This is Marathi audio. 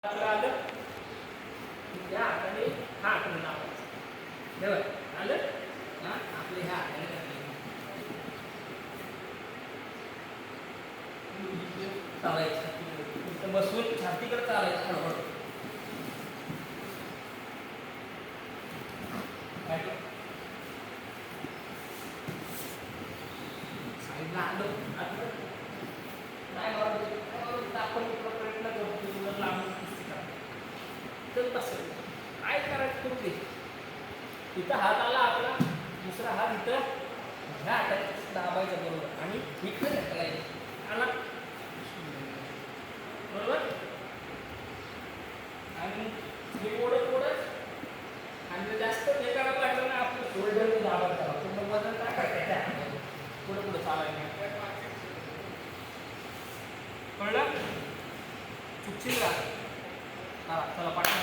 आलं त्या हाताने हा हाताने लावायचं बरोबर आलं हा आपले ह्या हाताने चालायचं बसून छातीकडे चालायचं हळूहळू साईडला आलं नाही आपण प्रयत्न करतो तुला लांबून तर तसं काय करायचं करू दे इथं हात आला आपला दुसरा हात इथं ह्या हाताने दाबायचा बरोबर आणि इकडे ढकलायचं आला बरोबर आणि हे ओढत ओढत आणि जास्त हे करायला लागलं ना आपलं शोल्डर दाबायचं पूर्ण वजन टाकायचं त्या पुढे पुढे चालायचं कळलं चुकशील का चला पाठ